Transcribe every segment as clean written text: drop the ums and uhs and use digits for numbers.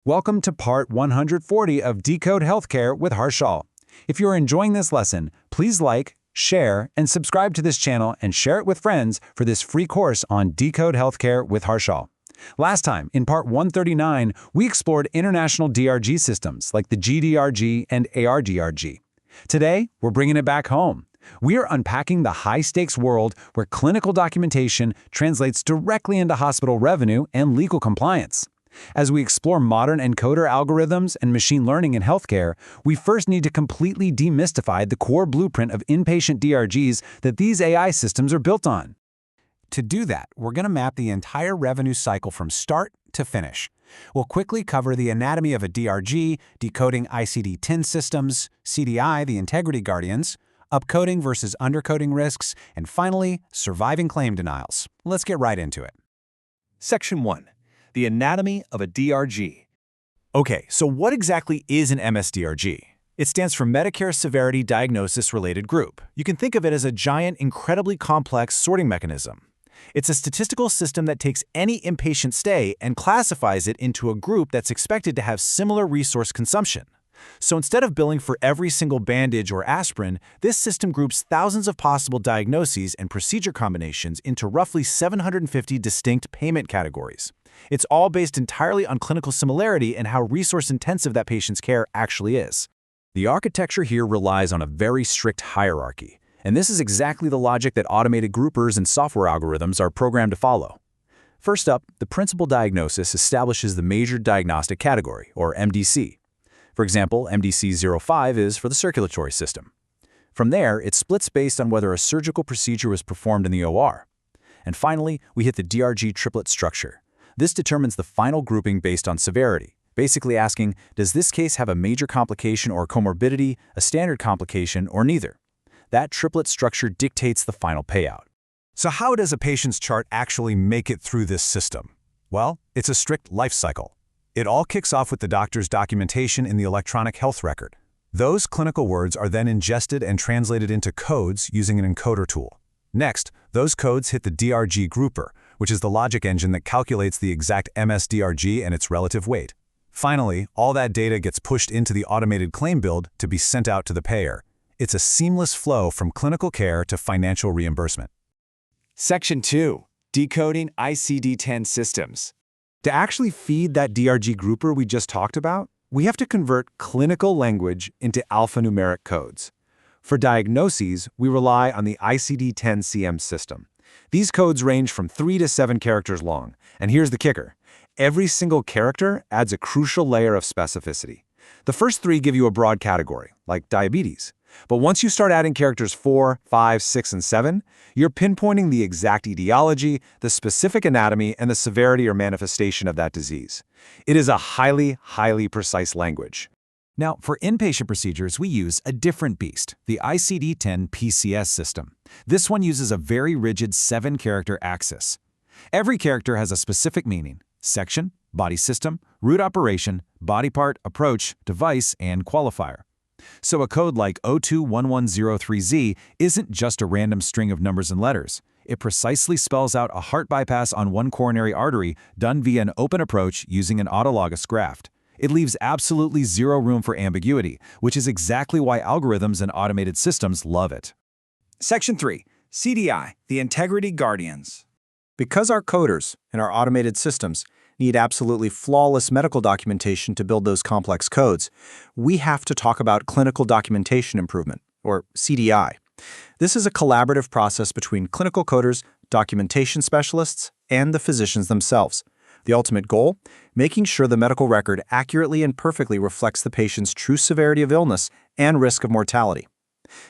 Welcome to part 140 of Decode Healthcare with Harshal. If you're enjoying this lesson, please like, share, and subscribe to this channel and share it with friends for this free course on Decode Healthcare with Harshal. Last time, in part 139, we explored international DRG systems like the GDRG and ARDRG. Today, we're bringing it back home. We are unpacking the high-stakes world where clinical documentation translates directly into hospital revenue and legal compliance. As we explore modern encoder algorithms and machine learning in healthcare, we first need to completely demystify the core blueprint of inpatient DRGs that these AI systems are built on. To do that, we're going to map the entire revenue cycle from start to finish. We'll quickly cover the anatomy of a DRG, decoding ICD-10 systems, CDI, the integrity guardians, upcoding versus undercoding risks, and finally, surviving claim denials. Let's get right into it. Section 1. The anatomy of a DRG. Okay, so what exactly is an MSDRG? It stands for Medicare Severity Diagnosis Related Group. You can think of it as a giant, incredibly complex sorting mechanism. It's a statistical system that takes any inpatient stay and classifies it into a group that's expected to have similar resource consumption. So instead of billing for every single bandage or aspirin, this system groups thousands of possible diagnoses and procedure combinations into roughly 750 distinct payment categories. It's all based entirely on clinical similarity and how resource-intensive that patient's care actually is. The architecture here relies on a very strict hierarchy, and this is exactly the logic that automated groupers and software algorithms are programmed to follow. First up, the principal diagnosis establishes the major diagnostic category, or MDC. For example, MDC 05 is for the circulatory system. From there, it splits based on whether a surgical procedure was performed in the OR. And finally, we hit the DRG triplet structure. This determines the final grouping based on severity, basically asking, does this case have a major complication or comorbidity, a standard complication, or neither? That triplet structure dictates the final payout. So how does a patient's chart actually make it through this system? Well, it's a strict life cycle. It all kicks off with the doctor's documentation in the electronic health record. Those clinical words are then ingested and translated into codes using an encoder tool. Next, those codes hit the DRG grouper, which is the logic engine that calculates the exact MSDRG and its relative weight. Finally, all that data gets pushed into the automated claim build to be sent out to the payer. It's a seamless flow from clinical care to financial reimbursement. Section 2. Decoding ICD-10 systems. To actually feed that DRG grouper we just talked about, we have to convert clinical language into alphanumeric codes. For diagnoses, we rely on the ICD-10-CM system. These codes range from 3 to 7 characters long, and here's the kicker. Every single character adds a crucial layer of specificity. The first 3 give you a broad category, like diabetes. But once you start adding characters 4, 5, 6, and 7, you're pinpointing the exact etiology, the specific anatomy, and the severity or manifestation of that disease. It is a highly, highly precise language. Now, for inpatient procedures, we use a different beast, the ICD-10 PCS system. This one uses a very rigid 7-character axis. Every character has a specific meaning: section, body system, root operation, body part, approach, device, and qualifier. So a code like 021103Z isn't just a random string of numbers and letters. It precisely spells out a heart bypass on one coronary artery done via an open approach using an autologous graft. It leaves absolutely zero room for ambiguity, which is exactly why algorithms and automated systems love it. Section 3. CDI, the integrity guardians. Because our coders and our automated systems need absolutely flawless medical documentation to build those complex codes, we have to talk about clinical documentation improvement, or CDI. This is a collaborative process between clinical coders, documentation specialists, and the physicians themselves. The ultimate goal? Making sure the medical record accurately and perfectly reflects the patient's true severity of illness and risk of mortality.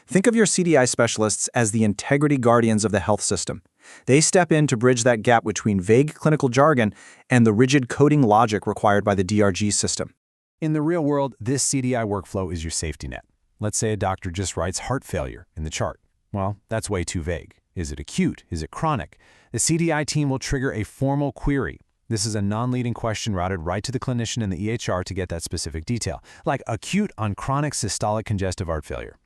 Think of your CDI specialists as the integrity guardians of the health system. They step in to bridge that gap between vague clinical jargon and the rigid coding logic required by the DRG system. In the real world, this CDI workflow is your safety net. Let's say a doctor just writes heart failure in the chart. Well, that's way too vague. Is it acute? Is it chronic? The CDI team will trigger a formal query. This is a non-leading question routed right to the clinician in the EHR to get that specific detail, like acute on chronic systolic congestive heart failure.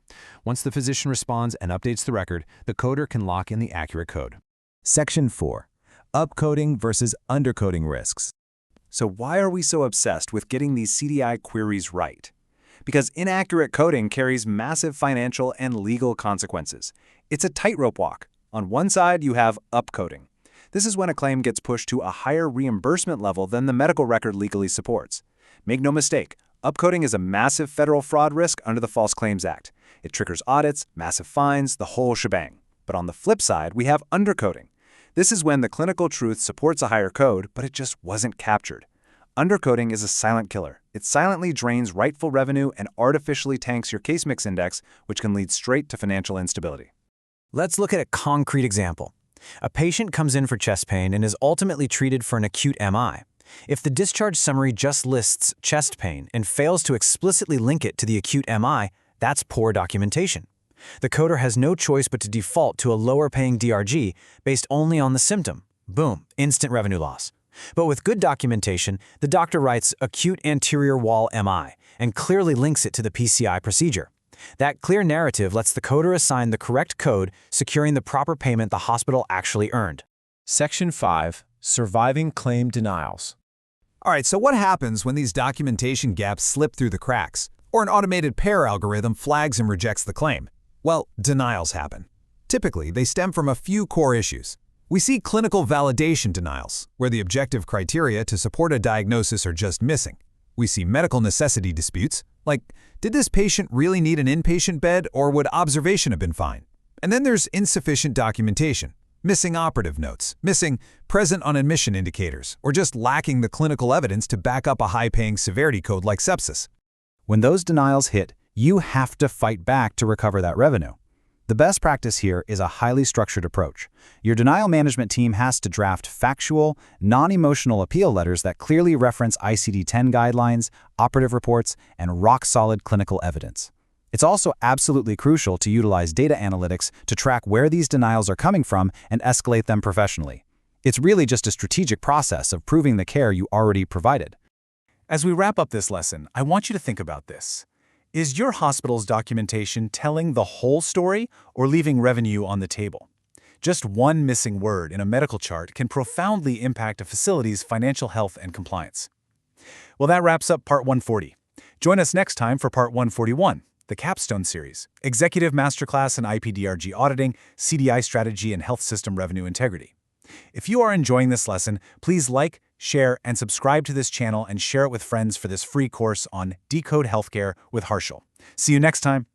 Once the physician responds and updates the record, the coder can lock in the accurate code. Section 4. Upcoding versus undercoding risks. So why are we so obsessed with getting these CDI queries right? Because inaccurate coding carries massive financial and legal consequences. It's a tightrope walk. On one side, you have upcoding. This is when a claim gets pushed to a higher reimbursement level than the medical record legally supports. Make no mistake, upcoding is a massive federal fraud risk under the False Claims Act. It triggers audits, massive fines, the whole shebang. But on the flip side, we have undercoding. This is when the clinical truth supports a higher code, but it just wasn't captured. Undercoding is a silent killer. It silently drains rightful revenue and artificially tanks your case mix index, which can lead straight to financial instability. Let's look at a concrete example. A patient comes in for chest pain and is ultimately treated for an acute MI. If the discharge summary just lists chest pain and fails to explicitly link it to the acute MI, that's poor documentation. The coder has no choice but to default to a lower-paying DRG based only on the symptom. Boom, instant revenue loss. But with good documentation, the doctor writes acute anterior wall MI and clearly links it to the PCI procedure. That clear narrative lets the coder assign the correct code, securing the proper payment the hospital actually earned. Section 5. Surviving Claim Denials. All right, so what happens when these documentation gaps slip through the cracks, or an automated pair algorithm flags and rejects the claim? Well, denials happen. Typically, they stem from a few core issues. We see clinical validation denials, where the objective criteria to support a diagnosis are just missing. We see medical necessity disputes, like, did this patient really need an inpatient bed or would observation have been fine? And then there's insufficient documentation, missing operative notes, missing present on admission indicators, or just lacking the clinical evidence to back up a high-paying severity code like sepsis. When those denials hit, you have to fight back to recover that revenue. The best practice here is a highly structured approach. Your denial management team has to draft factual, non-emotional appeal letters that clearly reference ICD-10 guidelines, operative reports, and rock-solid clinical evidence. It's also absolutely crucial to utilize data analytics to track where these denials are coming from and escalate them professionally. It's really just a strategic process of proving the care you already provided. As we wrap up this lesson, I want you to think about this. Is your hospital's documentation telling the whole story or leaving revenue on the table? Just one missing word in a medical chart can profoundly impact a facility's financial health and compliance. Well, that wraps up Part 140. Join us next time for Part 141, the Capstone Series, Executive Masterclass in IPDRG Auditing, CDI Strategy, and Health System Revenue Integrity. If you are enjoying this lesson, please like, share, and subscribe to this channel and share it with friends for this free course on Decode Healthcare with Harshal. See you next time.